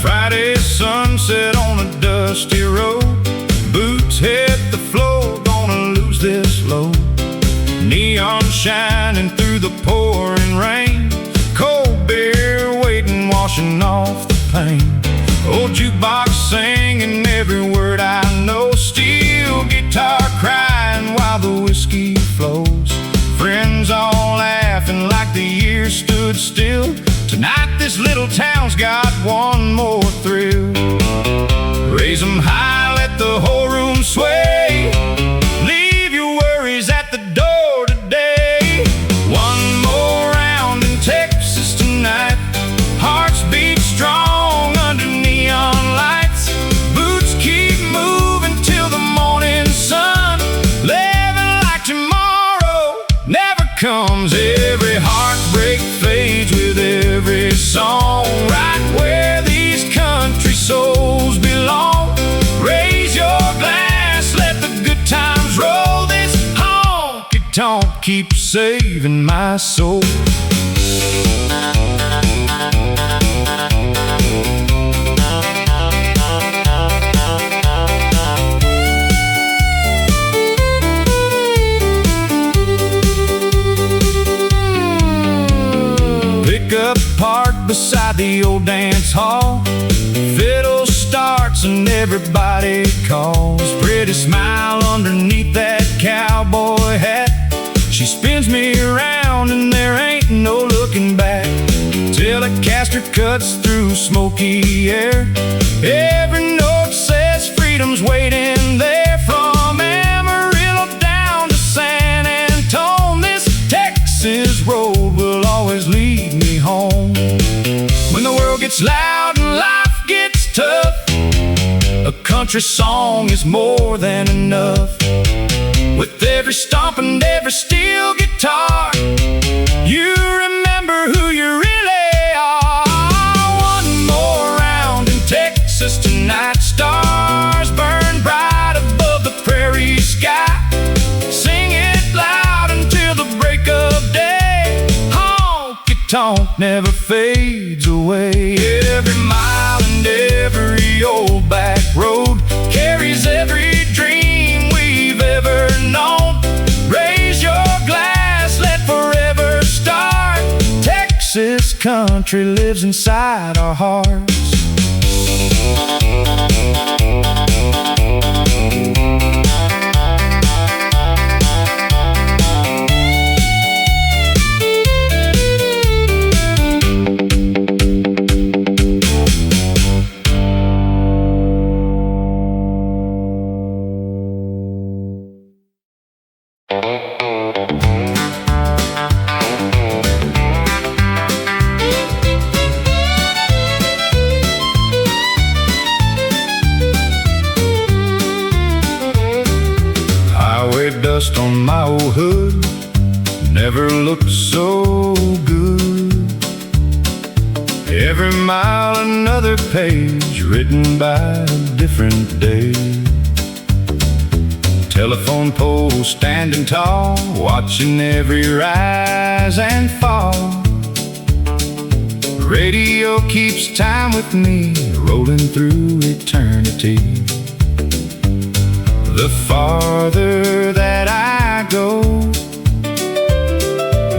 Friday sunset on a dusty road, boots hit the floor, gonna lose this load. Neon shining through the pouring rain, cold beer waiting, washing off the pain. Old jukebox singing every word I know, steel guitar crying while the whiskey flows. Friends all laughing like the years stood still. Tonight this little town's got one more thrill. Raise 'em high, let the whole room sway. Leave your worries at the door today. One more round in Texas tonight. Hearts beat strong under neon lights. Boots keep moving till the morning sun. Living like tomorrow never comes. Every heartbreak fades with every song. Right where these country souls belong. Raise your glass, let the good times roll. This honky tonk keeps saving my soul. Up parked beside the old dance hall. Fiddle starts and everybody calls. Pretty smile underneath that cowboy hat. She spins me around and there ain't no looking back. Telecaster cuts through smoky air. Every note says freedom's waiting there. From Amarillo down to San Antone, this Texas road will always lead me home. When the world gets loud and life gets tough, a country song is more than enough. With every stomp and every steel guitar, you remember who you really are. One more round in Texas tonight. Stars burn bright above the prairie sky. Sing it loud until the break of day. Honky tonk never fades away. Every mile and every old back road carries every dream we've ever known. Raise your glass, let forever start. Texas country lives inside our hearts. Dust on my old hood never looked so good. Every mile another page written by a different day. Telephone pole standing tall, watching every rise and fall. Radio keeps time with me, rolling through eternity. The farther that I go,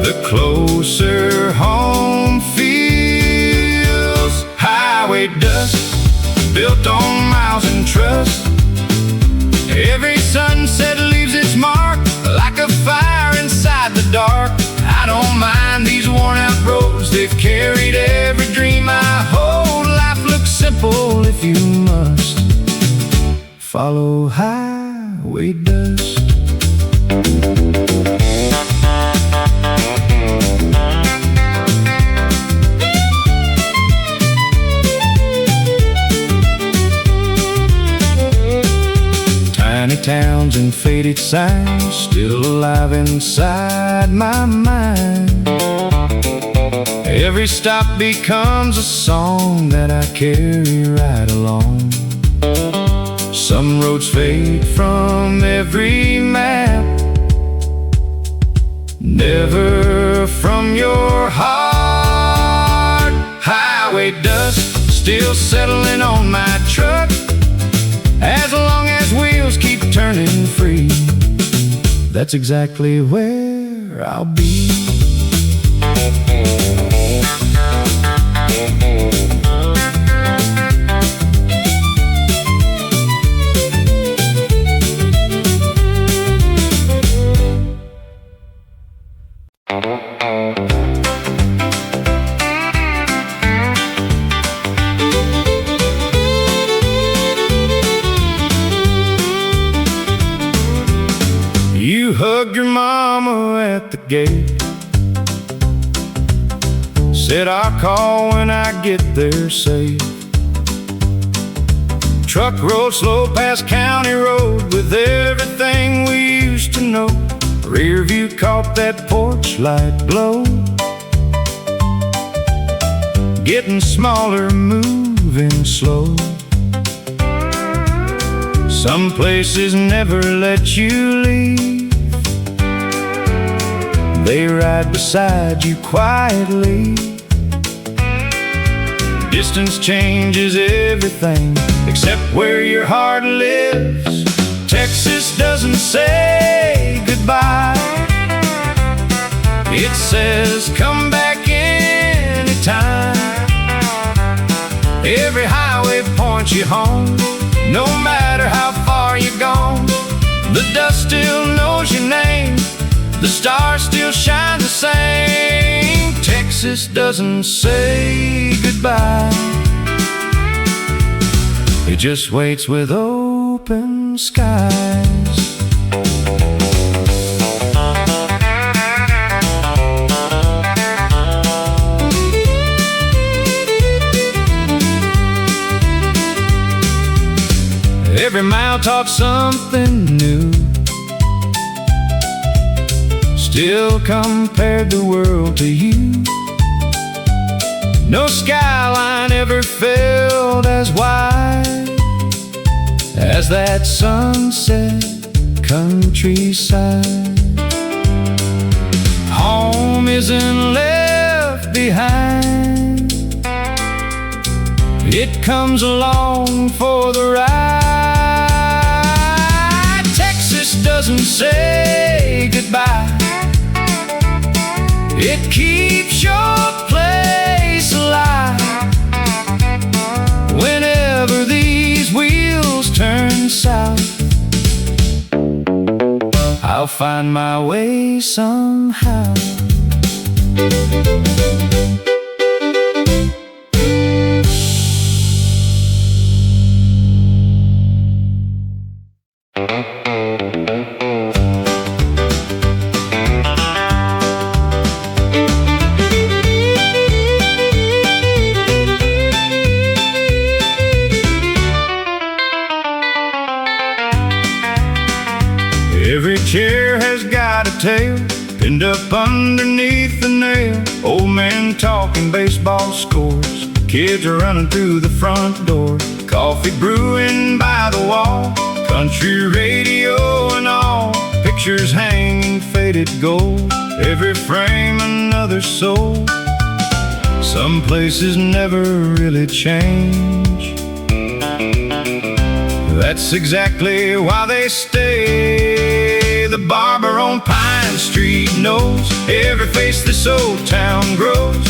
the closer home feels. Highway dust, built on miles and trust. Every sunset leaves its mark, like a fire inside the dark. I don't mind these worn out roads, they've carried every dream I hold. Life looks simple if you must follow highway dust. Tiny towns and faded signs, still alive inside my mind. Every stop becomes a song that I carry right along. Some roads fade from every map, never from your heart. Highway dust still settling on my truck, as long as wheels keep turning free, that's exactly where I'll be. You hugged your mama at the gate, said I'll call when I get there safe. Truck rolled slow past County Road with everything we used to know. Rear view caught that porch light glow, getting smaller, moving slow. Some places never let you leave, they ride beside you quietly. Distance changes everything except where your heart lives. Texas doesn't say goodbye, it says come back anytime. Every highway points you home, no matter how far you're gone. The dust still knows your name, the stars still shine the same. Texas doesn't say goodbye, it just waits with open skies. Every mile taught something new, still compared the world to you. No skyline ever felt as wide as that sunset countryside. Home isn't left behind, it comes along for the ride. Texas doesn't say goodbye, it keeps your place alive. Whenever these wheels turn south, I'll find my way somehow. Every chair has got a tail pinned up underneath the nail. Old men talking baseball scores, kids are running through the front door. Coffee brewing by the wall, country radio and all. Pictures hanging faded gold, every frame another soul. Some places never really change, that's exactly why they stay. The barber on Pine Street knows every face this old town grows.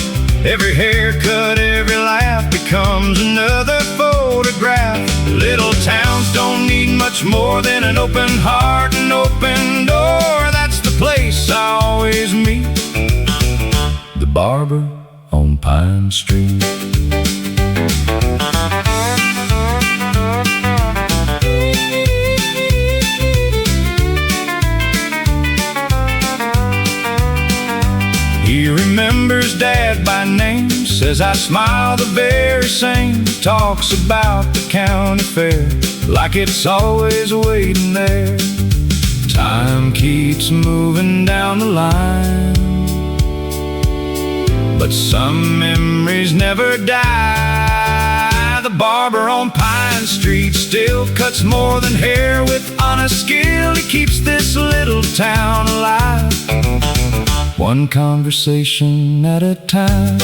Every haircut, every laugh becomes another photograph. Little towns don't need much more than an open heart and open door. That's the place I always meet, the barber on Pine Street. He remembers Dad by name, says I smile the very same. Talks about the county fair like it's always waiting there. Time keeps moving down the line, but some memories never die. The barber on Pine Street still cuts more than hair with honest skill. He keeps this little town alive, one conversation at a time.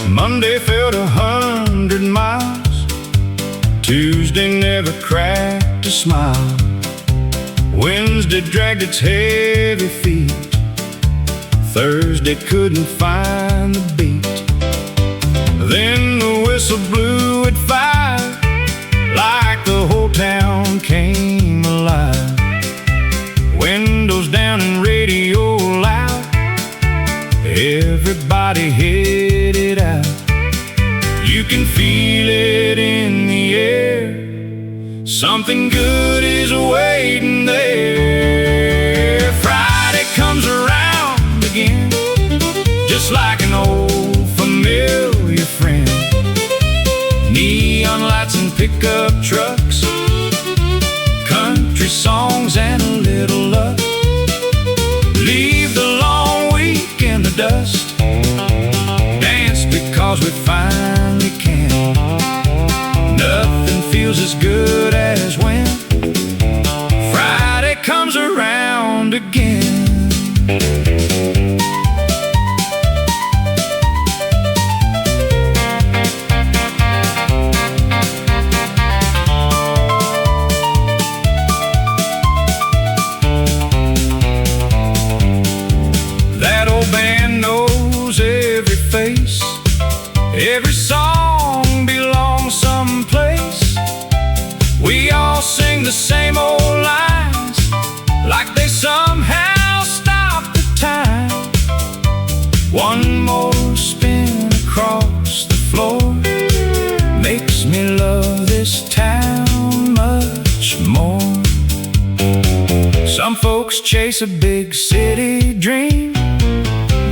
Monday felt 100 miles. Tuesday never cracked a smile. Wednesday dragged its heavy feet. Thursday couldn't find the beat. Then the whistle blew at 5, like the whole town came alive. Windows down and radio loud, everybody headed out. You can feel it in the air, something good is waiting there. Friday comes around again, just like an old familiar friend. Neon lights and pickup trucks, country songs and a little luck. Leave the long week in the dust, dance because we finally can. Nothing feels as good as when Friday comes around again. That old band knows every face, every song belongs someplace. We all sing the same old lines, like they somehow stop the time. One more spin across the floor makes me love this town much more. Some folks chase a big city dream,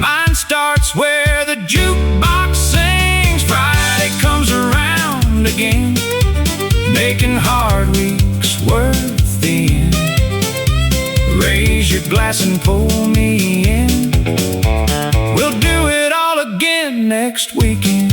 mine starts where the jukebox sings. Friday comes around again, making hard weeks worth the end. Raise your glass and pull me in, we'll do it all again next weekend.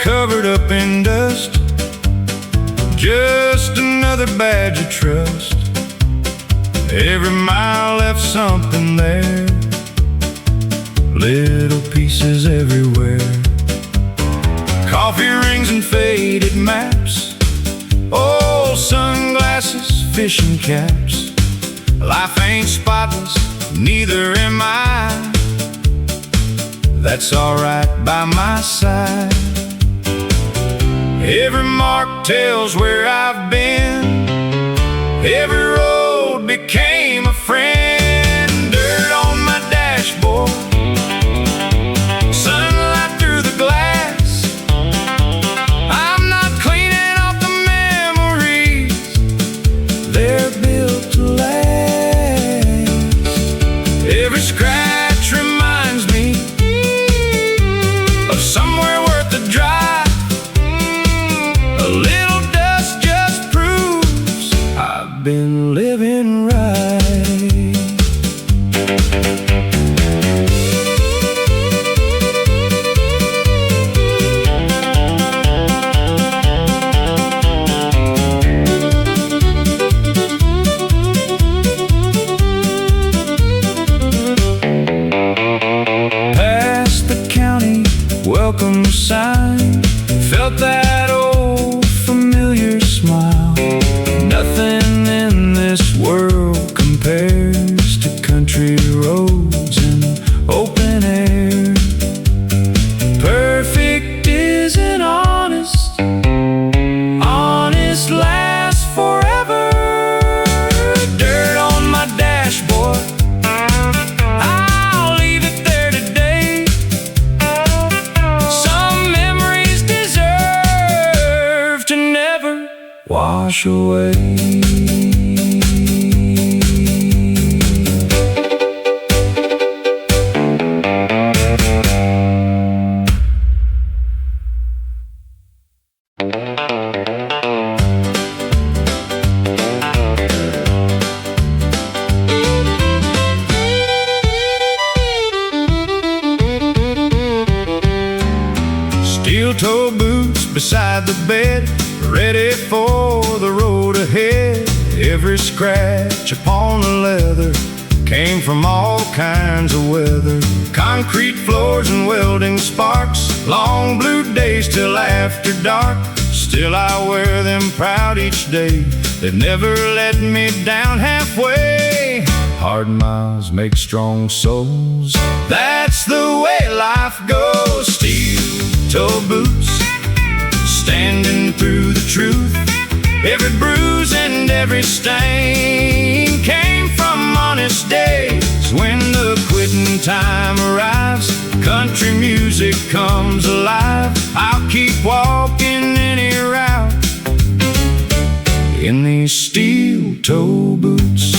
Covered up in dust, just another badge of trust. Every mile left something there, little pieces everywhere. Coffee rings and faded maps, old sunglasses, fishing caps. Life ain't spotless, neither am I. That's alright by my side. Every mark tells where I've been, every road became a friend. Dirt on my dashboard, sunlight through the glass. I'm not cleaning off the memories, they're built to last. Every scratch reminds me of somewhere worth the drive. A little dust just proves I've been living right. Past the county welcome sign, felt that old familiar smile. Nothing in this world compares march away. Steel-toe boots beside the bed, ready for the road ahead. Every scratch upon the leather came from all kinds of weather. Concrete floors and welding sparks, long blue days till after dark. Still I wear them proud each day. They've never let me down halfway. Hard miles make strong souls, that's the way life goes. Steel-toe boots, standing through the truth. Every bruise and every stain came from honest days. When the quitting time arrives, country music comes alive. I'll keep walking any route in these steel-toe boots.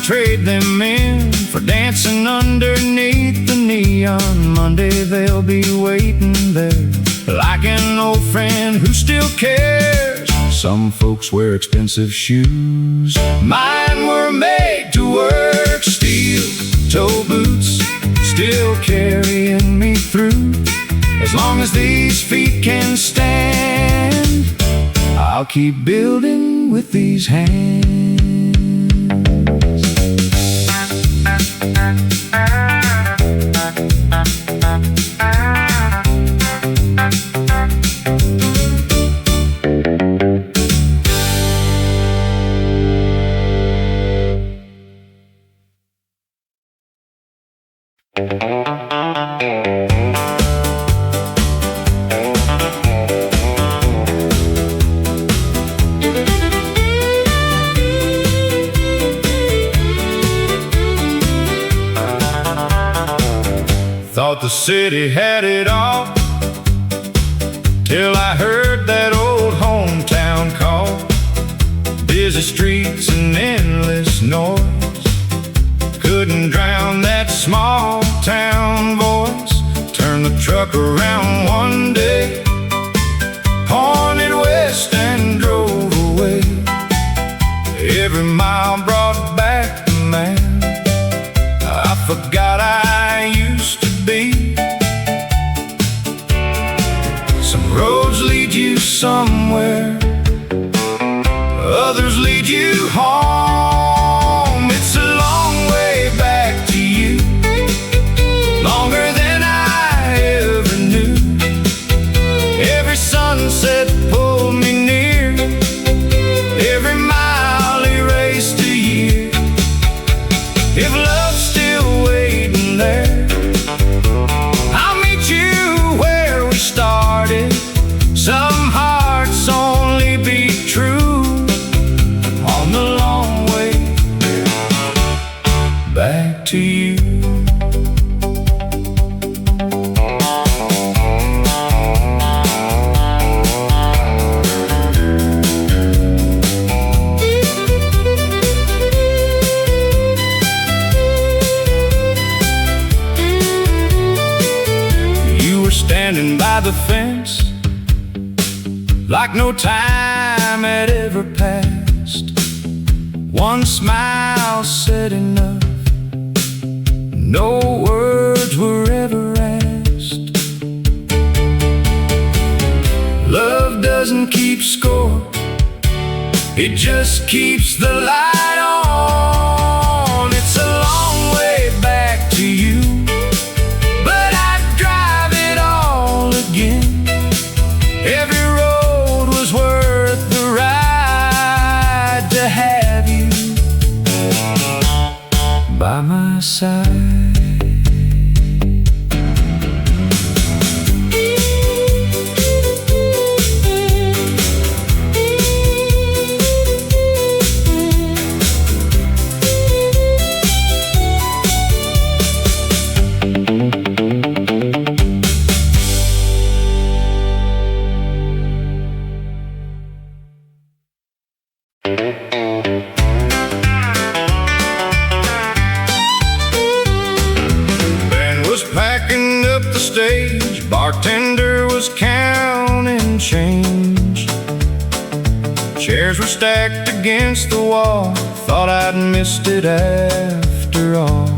Trade them in for dancing underneath the neon. Monday they'll be waiting there, like an old friend who still cares. Some folks wear expensive shoes, mine were made to work. Steel-toe boots still carrying me through. As long as these feet can stand, I'll keep building with these hands. Thought the city had it all, till I heard that old hometown call. Busy streets and endless noise couldn't drown that small town voice. Turned the truck around one day, pointed west and drove away. Every mile brought back the man I forgot I used to be. Some roads lead you somewhere, others lead you home. It's a long way back to you, longer than I ever knew. Every sunset pulled me near, every mile erased a year. If love's still waiting there, I'll meet you where we started. Some hearts only beat true on the long way back to you. You were standing by the fence like no time had ever passed. One smile said enough, no words were ever asked. Love doesn't keep score, it just keeps the light on. It's a long way back to you, but I'd drive it all again. Every road was worth the ride to have you by my side. Backing up the stage, bartender was counting change. Chairs were stacked against the wall, thought I'd missed it after all.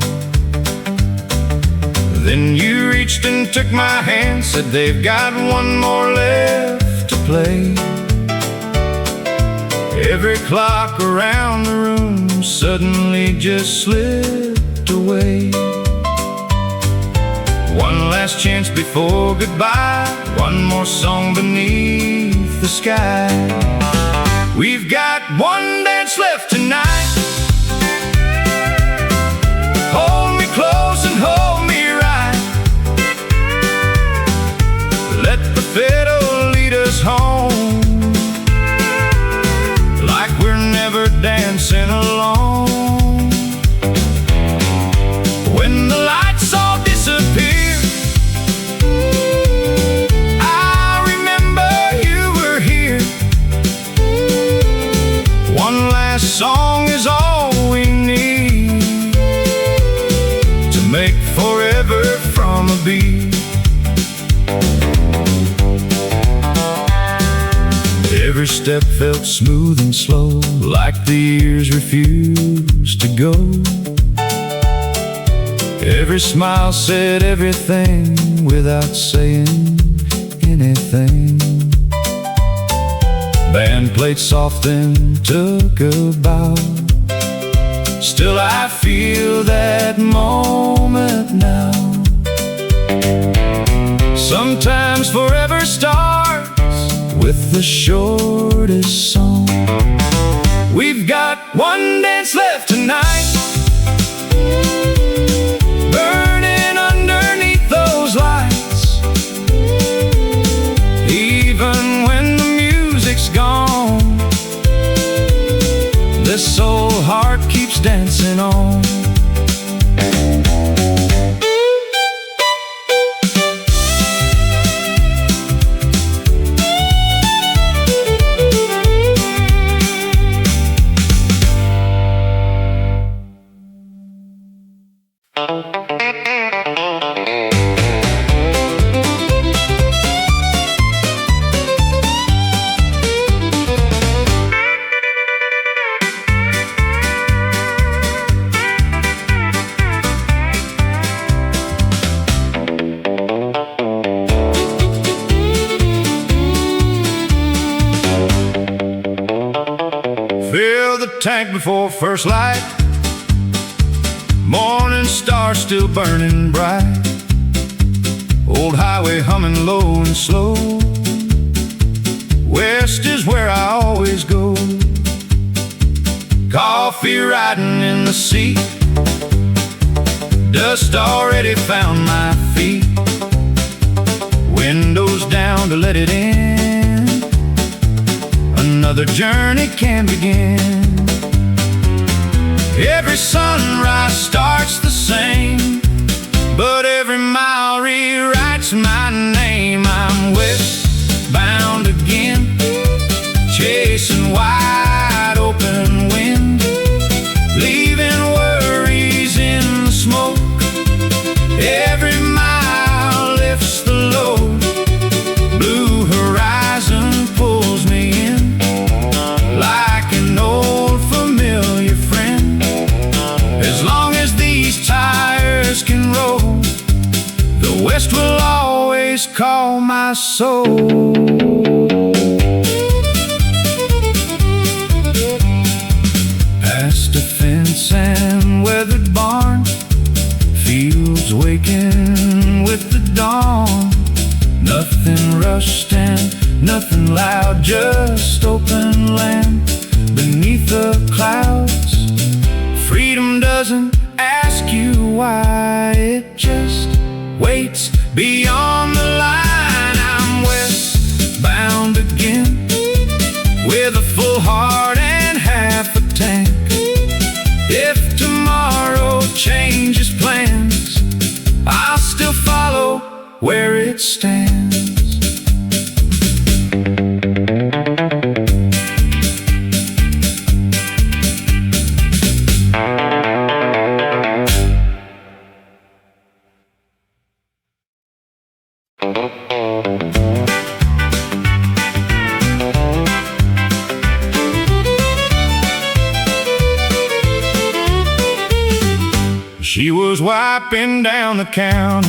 Then you reached and took my hand, said they've got one more left to play. Every clock around the room suddenly just slipped away. One last chance before goodbye, one more song beneath the sky. We've got one dance left tonight. Hold me close and hold me right. Let the fiddle lead us home, like we're never dancing alone. When the lights all disappear, I remember you were here. One last song is all we need to make forever from a beat. Every step felt smooth and slow, like the years refused to go. Every smile said everything without saying anything. Band played soft and took a bow. Still I feel that moment now. Sometimes forever starts with the shortest song. We've got one dance left tonight, burning underneath those lights. Even when the music's gone, this old heart keeps dancing on. Fill the tank before first light, morning star still burning bright. Old highway humming low and slow, west is where I always go. Coffee riding in the seat, dust already found my feet. Windows down to let it in, another journey can begin. Every sunrise starts the same, but every mile rewrites my name. I'm westbound again, chasing wide open wind, leaving worries in the smoke. Every mile lifts the load, blue horizon pulls me in, like an old familiar friend. As long as these tires can roll, the west will always call my soul. Past a fence and weathered barn, fields waking with the dawn. Nothing rushed and nothing loud, just open land beneath the clouds. Freedom doesn't ask you why, it just waits beyond the line. I'm westbound again, with a full heart and half a tank. If tomorrow changes plans, I'll still follow where it stands. She was wiping down the counter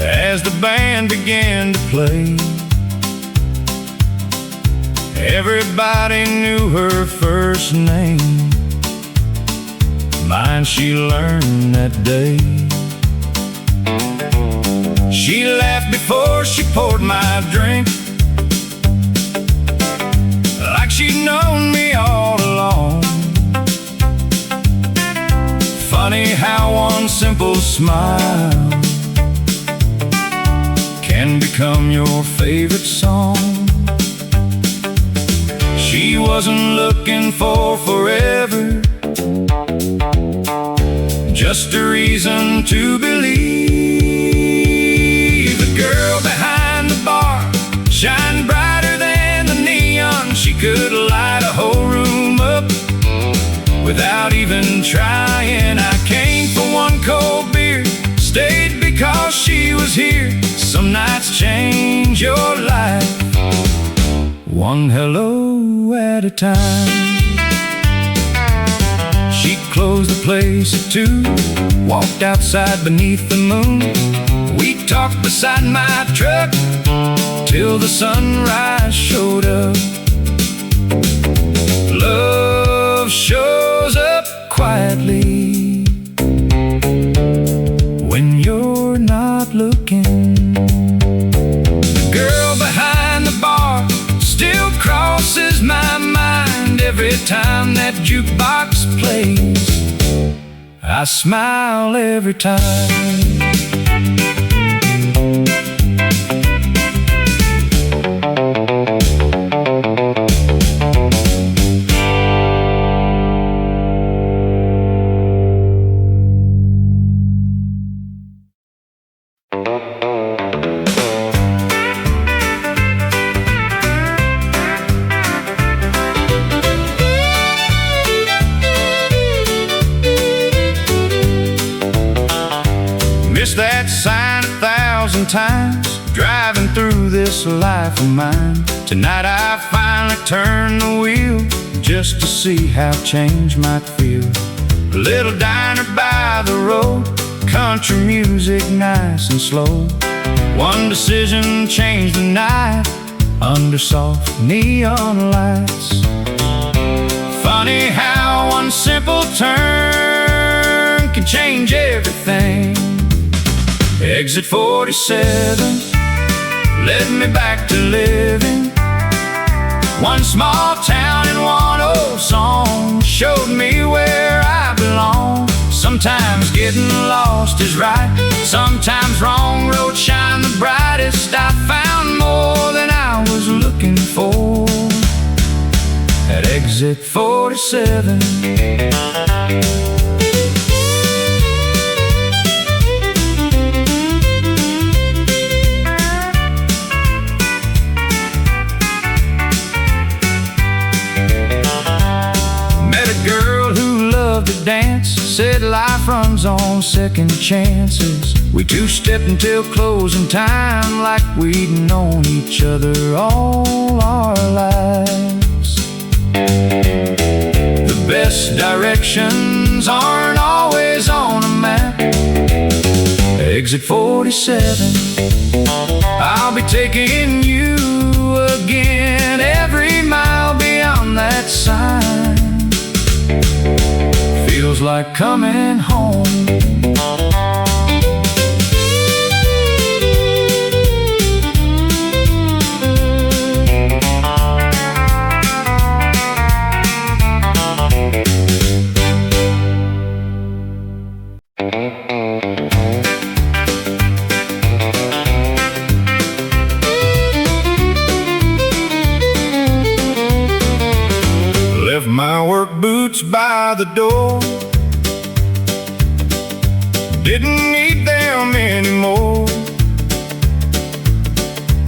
as the band began to play. Everybody knew her first name. Mine she learned that day. She laughed before she poured my drink, like she'd known me all along. Funny how one simple smile can become your favorite song. She wasn't looking for forever, just a reason to believe. The girl behind the bar shined brighter than the neon. She could light a whole room up without even trying. I came for one cold beer, stayed because she was here. Some nights change your life, one hello at a time. She'd close the place at 2, walked outside beneath the moon. We talked beside my truck till the sunrise showed up. Love shows up quietly when you're not looking. The girl behind the bar still crosses my mind every time that jukebox plays. I smile every time. Missed that sign 1,000 times, driving through this life of mine. Tonight I finally turned the wheel, just to see how change might feel. A little diner by the road, country music nice and slow. One decision changed the night, under soft neon lights. Funny how one simple turn can change everything. Exit 47 led me back to living. One small town and one old song showed me where I belong. Sometimes getting lost is right, sometimes wrong roads shine the brightest. I found more than I was looking for at exit 47. To dance, said life runs on second chances. We two-stepped until closing time, like we'd known each other all our lives. The best directions aren't always on a map. Exit 47, I'll be taking you again, every mile beyond that sign. Feels like coming home. Left my work boots by the door, didn't need them anymore.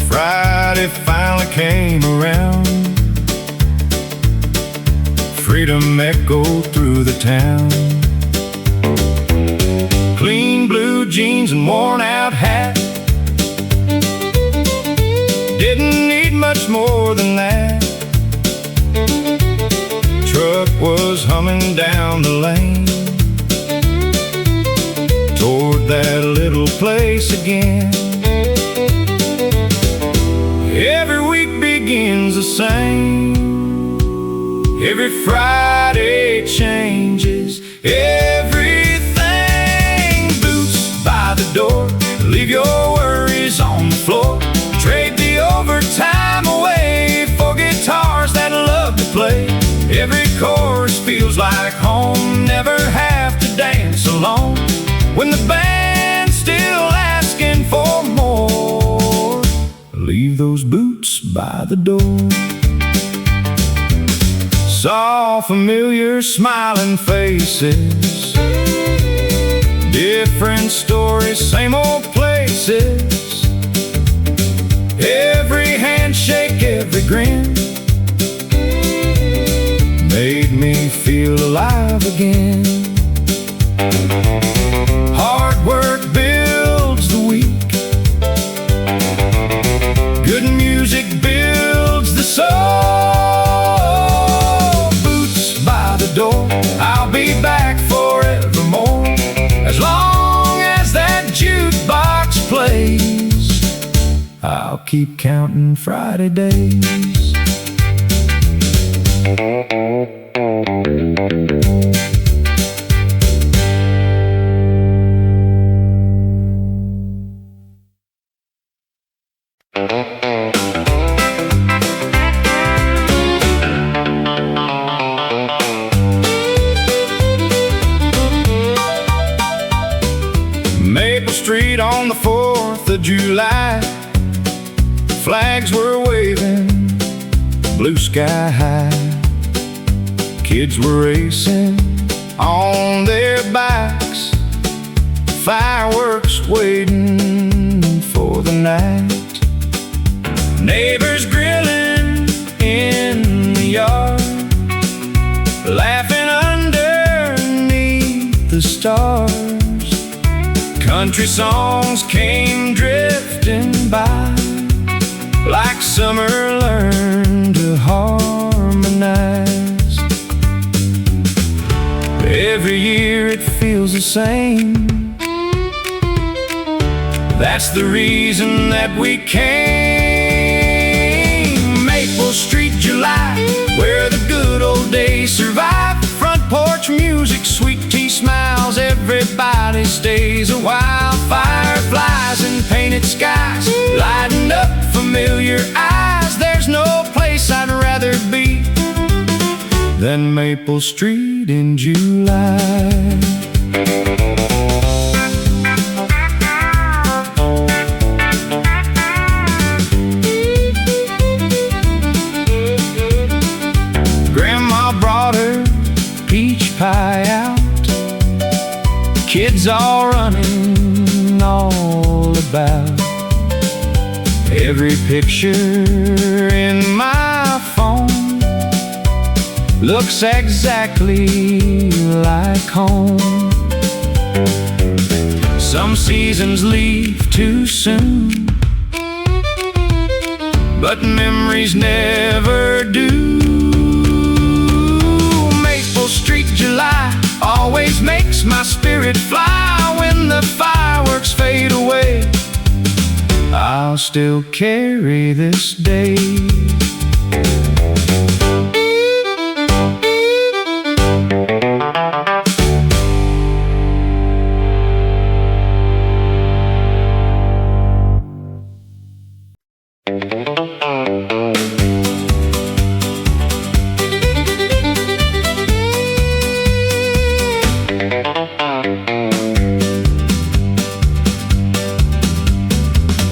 Friday finally came around, freedom echoed through the town. Clean blue jeans and worn out hat. Didn't need much more than that. Truck was humming down the lane toward that little place again. Every week begins the same. Every Friday changes everything. Boots by the door, leave your worries on the floor. Trade the overtime away for guitars that love to play. Every chorus feels like home. Never have to dance alone when the band's still asking for more. Leave those boots by the door. Saw familiar smiling faces, different stories, same old places. Every handshake, every grin made me feel alive again. Hard work builds the weak. Good music builds the soul. Boots by the door, I'll be back forevermore. As long as that jukebox plays, I'll keep counting Friday days. Maple Street on the 4th of July, flags were waving, blue sky high. Kids were racing on their bikes, fireworks waiting for the night. Neighbors grilling in the yard, laughing underneath the stars. Country songs came drifting by, like summer learned to harmonize. Every year it feels the same. That's the reason that we came. Maple Street, July, where the good old days survive. Front porch music, sweet tea smiles, everybody stays a while. Fireflies and painted skies lighten up familiar eyes. There's no place I'd rather be than Maple Street in July. Grandma brought her peach pie out, kids all running all about. Every picture in my phone looks exactly like home. Some seasons leave too soon, but memories never do. Maple Street, July, always makes my spirit fly. When the fireworks fade away, I'll still carry this day.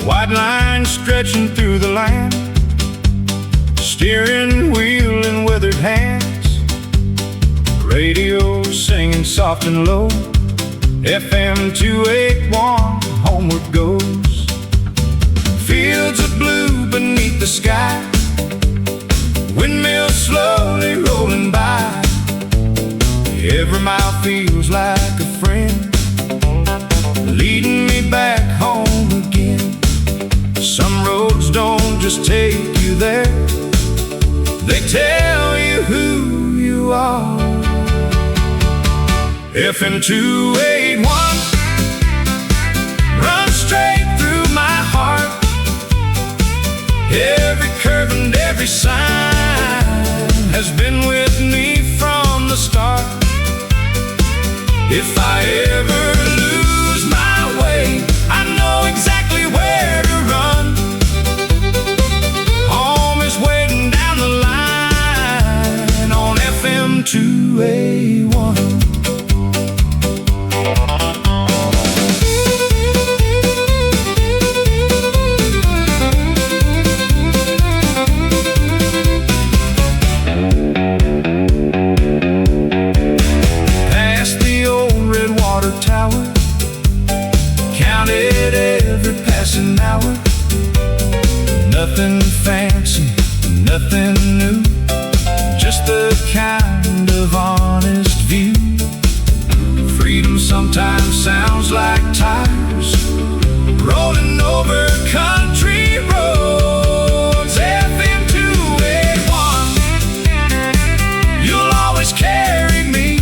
White lines stretching through the land, steering wheel in weathered hands. Radio singing soft and low, FM 281, homeward goes. Fields of blue beneath the sky, windmills slowly rolling by. Every mile feels like a friend, leading just take you there. They tell you who you are. FM 281 runs straight through my heart. Every curve and every sign has been with me from the start. If I ever lose my way, I know exactly where to run. Home is waiting down the line on FM 281. An hour, nothing fancy, nothing new, just the kind of honest view. Freedom sometimes sounds like tires rolling over country roads. FM 281, you'll always carry me.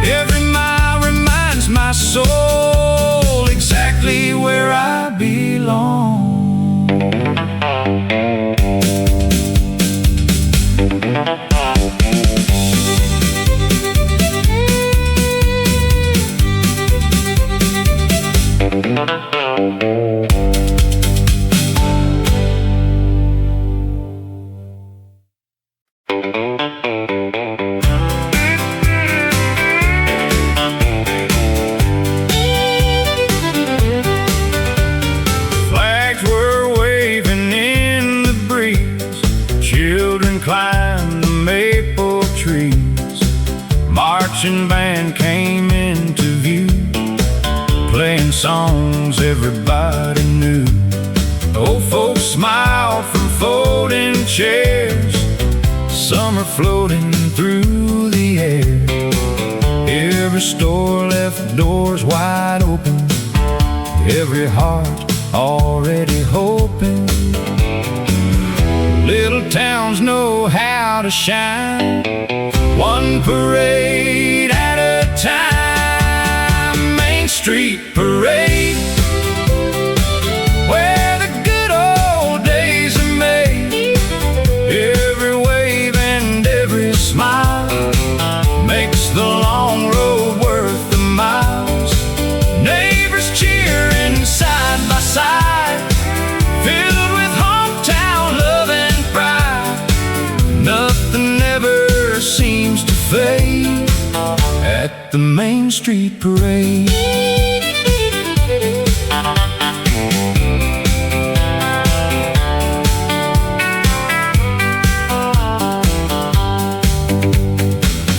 Every mile reminds my soul exactly where I belong. Climbed the maple trees, marching band came into view, playing songs everybody knew. Old folks smiled from folding chairs, summer floating through the air. Every store left doors wide open, every heart already hoping. Little towns know how to shine, one parade at a time. Main Street Parade, where the good old days are made. Every wave and every smile makes the long road worth the miles. Neighbors cheering side by side, filled with hometown love and pride. Nothing ever seems to fade at the Main Street Parade.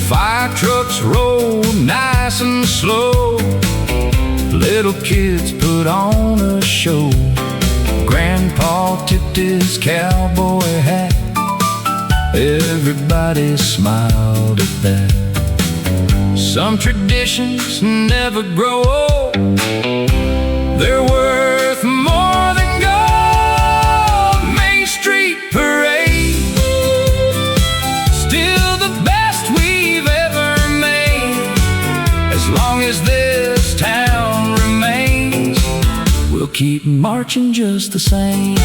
Fire trucks roll nice and slow, little kids put on a show. Grandpa tipped his cowboy hat, everybody smiled at that. Some traditions never grow old, they're worth more than gold. Main Street Parade, still the best we've ever made. As long as this town remains, we'll keep marching just the same.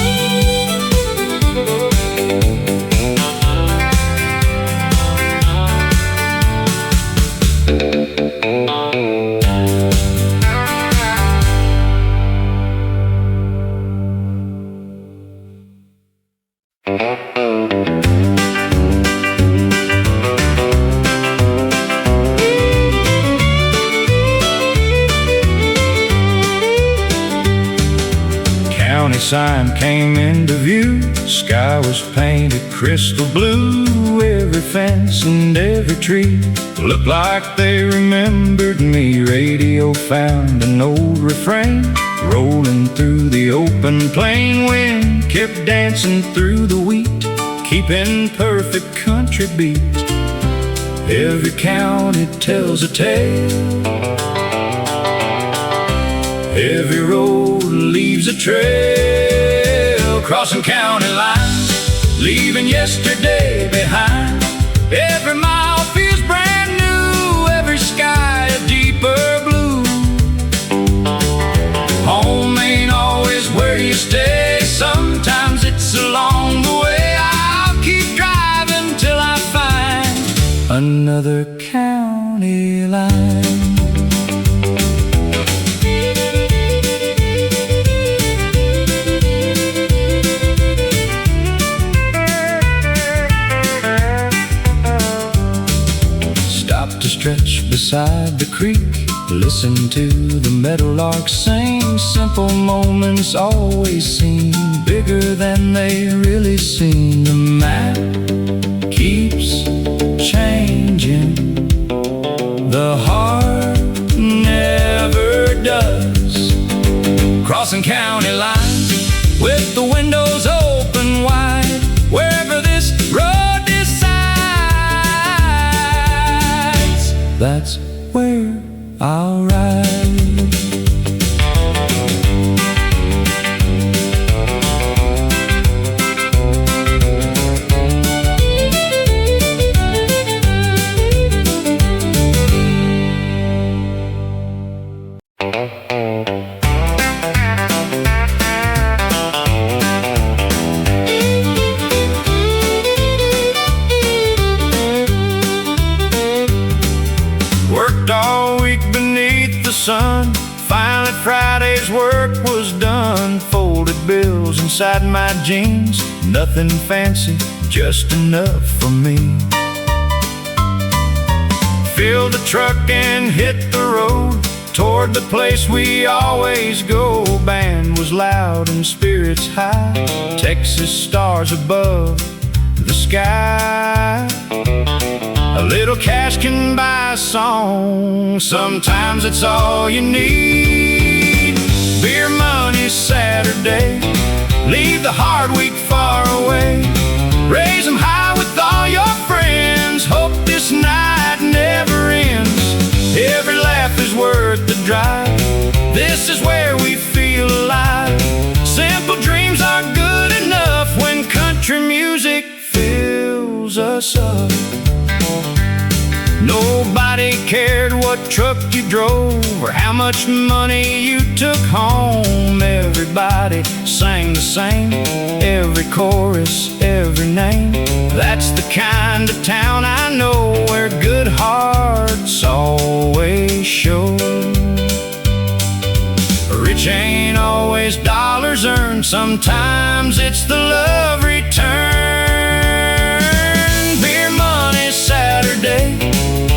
County sign came into view, sky was painted crystal blue. Every fence and every tree looked like they remembered me. Radio found an old refrain, rolling through the open plain. Wind kept dancing through the wheat, keeping perfect country beat. Every county tells a tale, every road leaves a trail. crossing county lines, leaving yesterday behind. Every mile feels brand new, every sky a deeper blue. Home ain't always where you stay, sometimes it's along the way. I'll keep driving till I find another county line. Stretch beside the creek, listen to the meadowlarks sing. Simple moments always seem bigger than they really seem. The map keeps changing, the heart never does. Crossing county lines with the windows open wide, wherever this road decides, that's where I'll ride. All week beneath the sun, finally Friday's work was done. Folded bills inside my jeans, nothing fancy, just enough for me. Filled the truck and hit the road toward the place we always go. Band was loud and spirits high, Texas stars above the sky. A little cash can buy a song, sometimes it's all you need. Beer money Saturday, leave the hard week far away. Raise 'em high with all your friends, hope this night never ends. Every laugh is worth the drive, this is where we feel alive. Simple dreams are good enough when country music fills us up. Nobody cared what truck you drove or how much money you took home. Everybody sang the same, every chorus, every name. That's the kind of town I know, where good hearts always show. Rich ain't always dollars earned, sometimes it's the love returned. Beer money Saturday,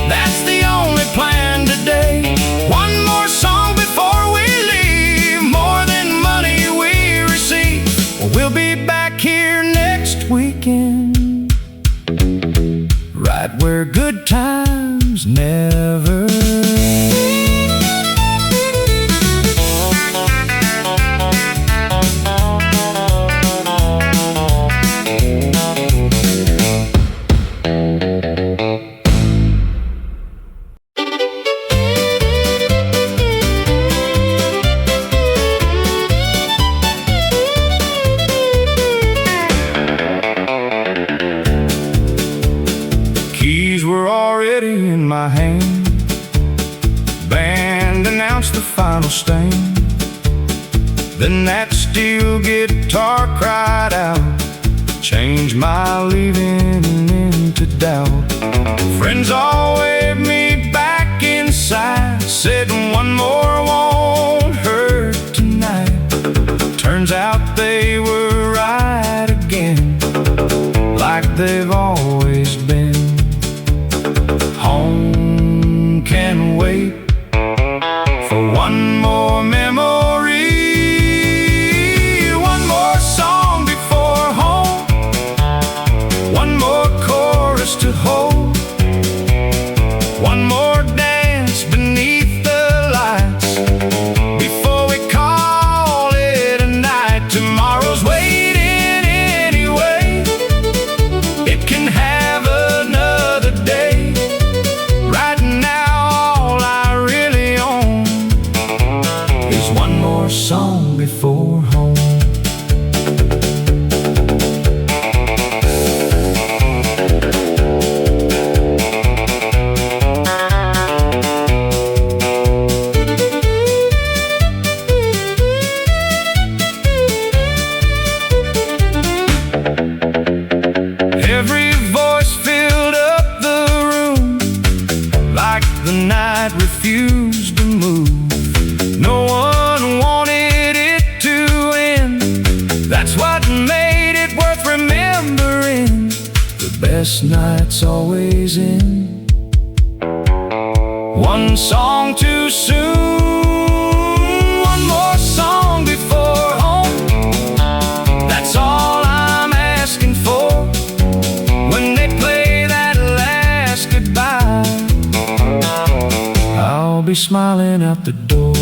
that's the only plan today. One more song before we leave, more than money we receive. We'll be back here next weekend, right where good times never end. Were already in my hand. Band announced the final stand. Then that steel guitar cried out, changed my leaving into doubt. Friends all waved me back inside, said one more won't hurt tonight. Turns out they were right again, like they've always been. Home can wait for one more memory, one more song before home, one more chorus to hold, one more dance beneath the lights before we call it a night. Tomorrow's waiting anyway, it can have another day. Song before home. move. No one wanted it to end. That's what made it worth remembering. The best nights always end. One song too soon, one more song before home. That's all I'm asking for. When they play that last goodbye, I'll be smiling out the door.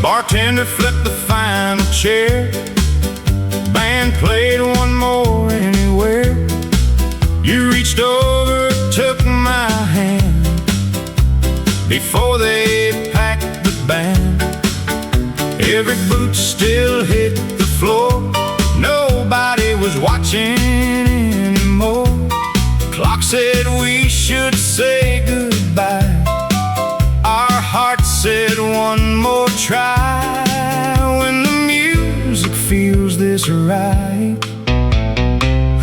Bartender flipped the final chair. Band played one more anywhere. You reached over, took my hand before they packed the band. Every boot still hit the floor. Nobody was watching anymore. Clock said we should say goodbye. Our hearts said one more try. When the music feels this right,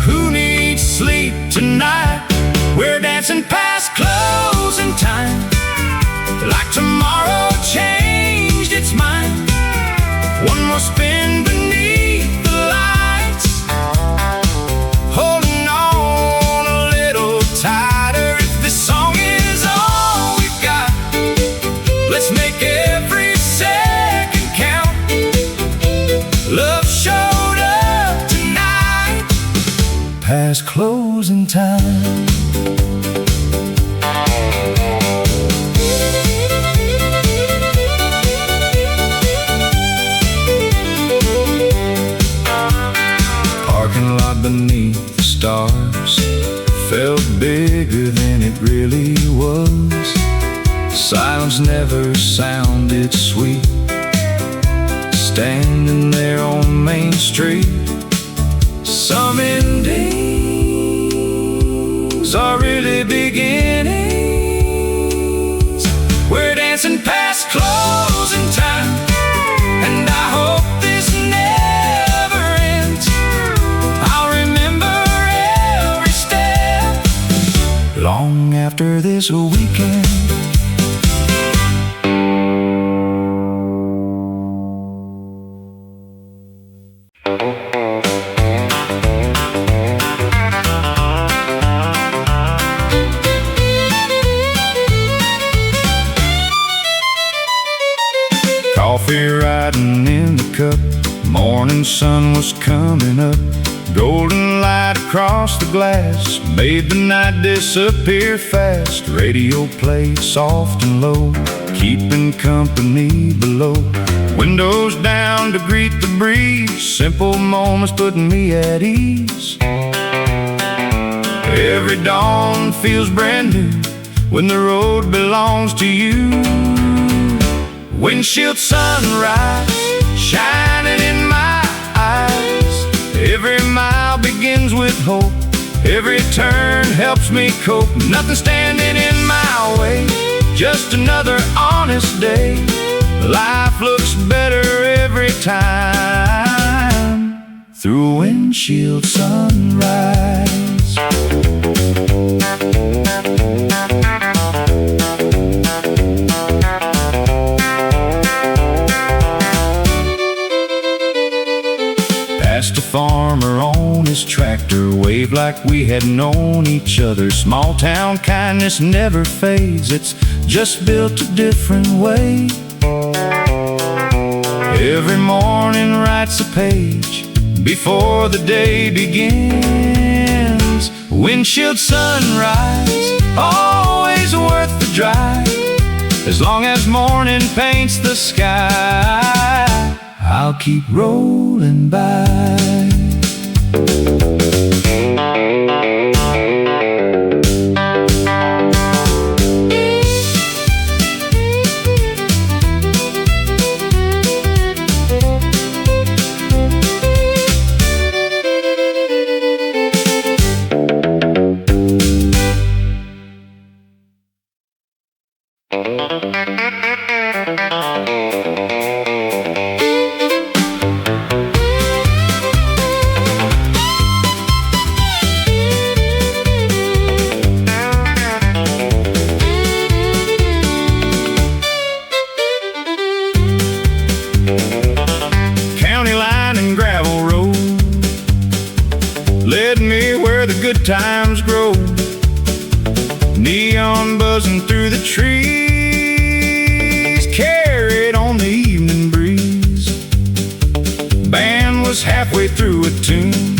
who needs sleep tonight? We're dancing past closing time, like tomorrow changed its mind. One more spin beneath the lights, holding on a little tighter. If this song is all we've got, let's make every second count. Love showed up tonight, past closing time. Parking lot beneath the stars felt bigger than it really was. Silence never sounded sweet. Standing there on Main Street, some endings are really beginnings. We're dancing past closing time, and I hope this never ends. I'll remember every step long after this weekend. Coffee riding in the cup, morning sun was coming up. Golden light across the glass made the night disappear fast. Radio played soft and low, keeping company below. Windows down to greet the breeze, simple moments putting me at ease. Every dawn feels brand new when the road belongs to you. Windshield sunrise shining in my eyes. Every mile begins with hope. Every turn helps me cope. Nothing standing in my way, just another honest day. Life looks better every time through a windshield sunrise. Past a farmer on his tractor, waved like we had known each other. Small town kindness never fades, it's just built a different way. Every morning writes a page before the day begins. Windshield sunrise, always worth the drive. As long as morning paints the sky, I'll keep rolling by. Neon buzzing through the trees, carried on the evening breeze. Band was halfway through a tune,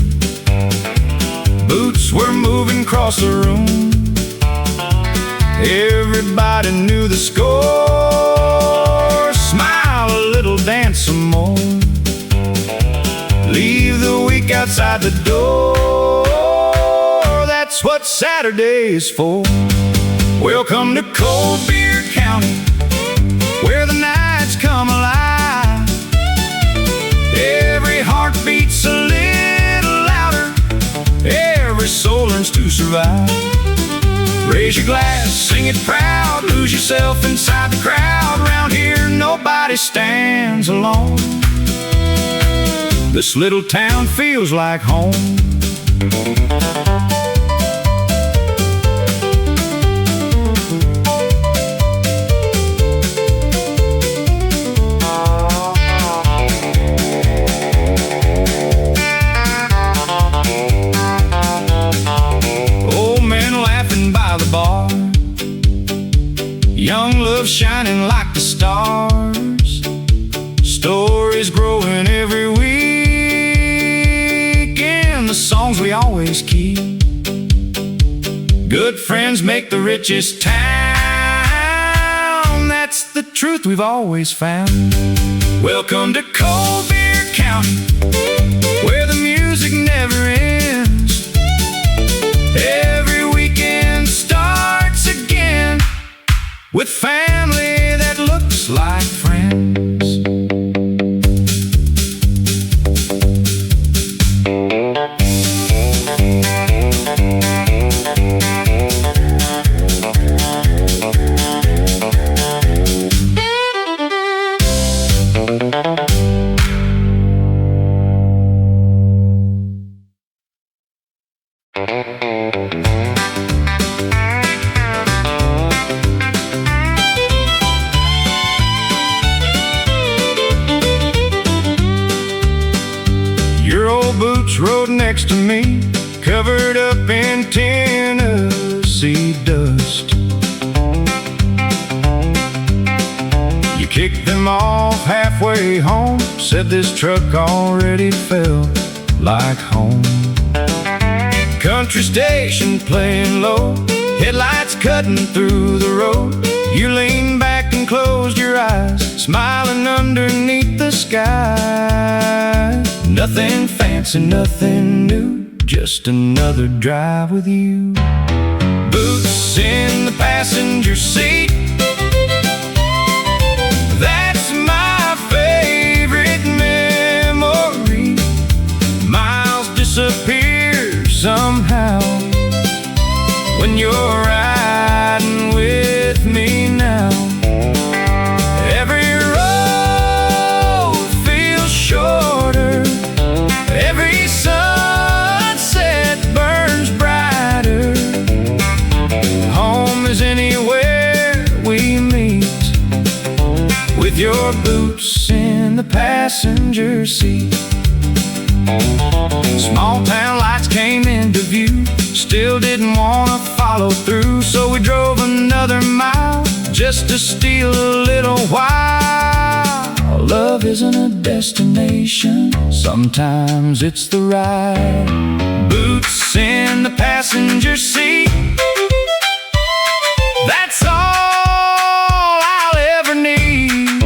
boots were moving across the room. Everybody knew the score. Smile a little, dance some more. Leave the week outside the door. That's what Saturday is for. Welcome to Cold Beer County, where the nights come alive. Every heart beats a little louder, every soul learns to survive. Raise your glass, sing it proud, lose yourself inside the crowd. Round here nobody stands alone. This little town feels like home. Young love shining like the stars, stories growing every week in the songs we always keep. Good friends make the richest town, that's the truth we've always found. Welcome to Cold Beer County, where the music never ends. Every weekend starts again with family that looks like friends. Your old boots rode next to me, covered up in Tennessee dust. You kicked them off halfway home, said this truck already felt like home. Country station playing low, headlights cutting through the road. You leaned back and closed your eyes, smiling underneath the sky. Nothing fancy, nothing new, just another drive with you. Boots in the passenger seat, that's my favorite memory. Miles disappear somehow when you're riding with me now. Every road feels shorter, every sunset burns brighter. Home is anywhere we meet, with your boots in the passenger seat. Small town lights came into view, still didn't want to follow through, so we drove another mile just to steal a little while. Love isn't a destination, sometimes it's the ride. Boots in the passenger seat, that's all I'll ever need,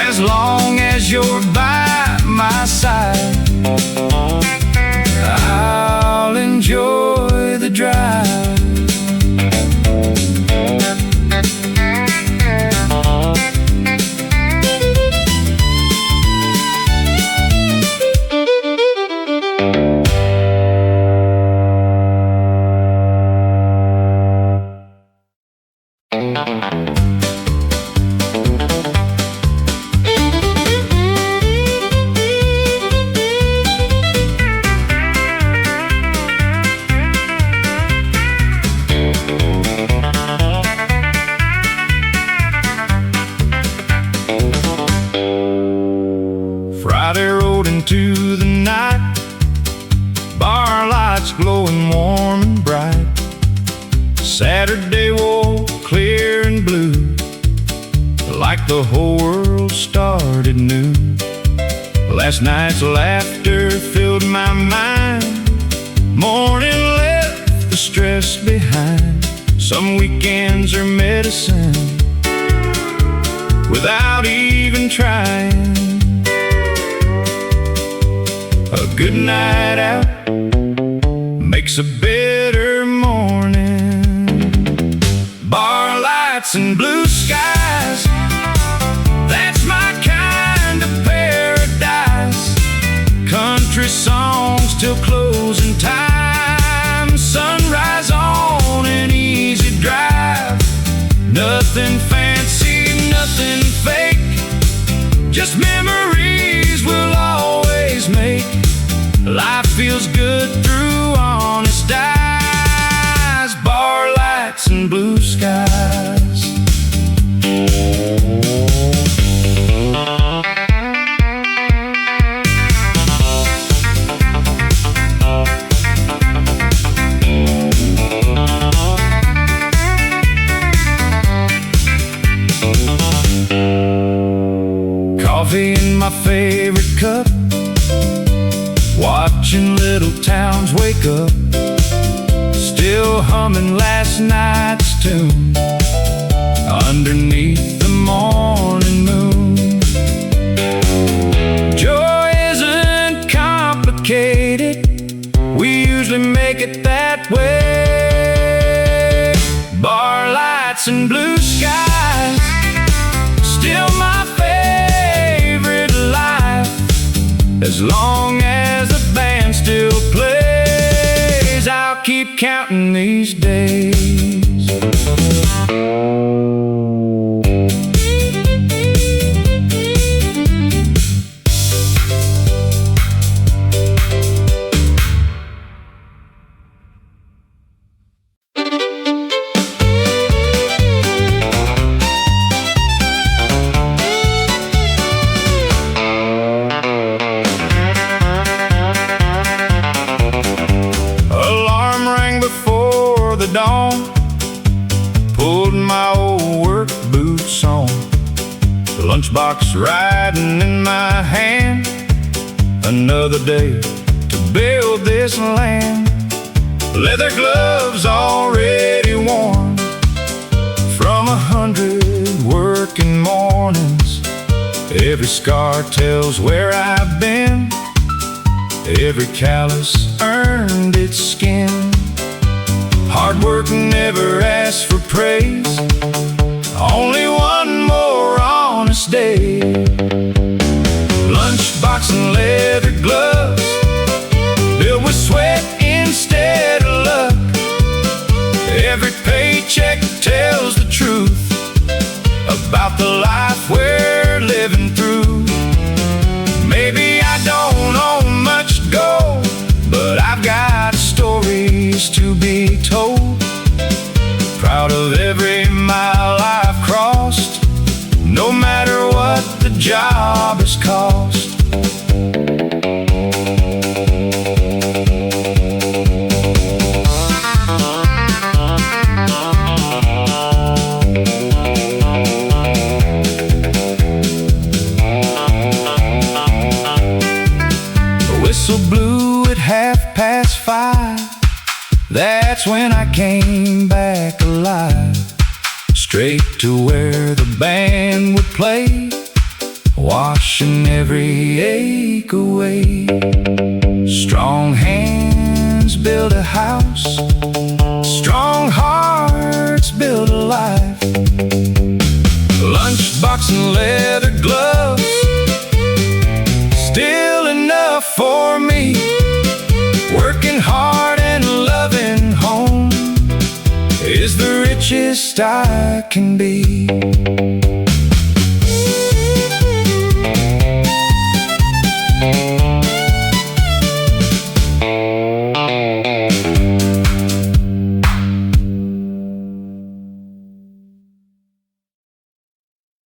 as long as you're by my side. I'll enjoy the drive. Saturday woke clear and blue, like the whole world started new. Last night's laughter filled my mind. Morning left the stress behind. Some weekends are medicine without even trying. A good night out makes a better morning. Bar lights and blue skies, that's my kind of paradise. Country songs till closing time. Sunrise on an easy drive. Nothing fancy, nothing fake, just memories we'll always make. Life feels good through honest eyes. Bar lights and blue skies. Coffee in my favorite cup, watching little towns wake up, still humming last night's tune underneath the morning moon. Joy isn't complicated, we usually make it that way. Bar lights and blue skies, still my favorite life. As long as the band still plays, I'll keep counting these days. Dawn, pulled my old work boots on, lunchbox riding in my hand. Another day to build this land. Leather gloves already worn from 100 working mornings. Every scar tells where I've been, every callus earned its skin. Hard work never asks for praise, only one more honest day. Lunchbox and leather gloves, built with sweat instead of luck. Every paycheck tells the truth about the life we're living through. Maybe I don't own much gold, but I've got stories to be told. Proud of every mile I've crossed, no matter what the job has cost. The whistle blew at 5:30. That's when I came back alive, straight to where the band would play, washing every ache away. Strong hands build a house, strong hearts build a life. Lunchbox and leather gloves, still enough for me. Working hard and loving home is the richest I can be.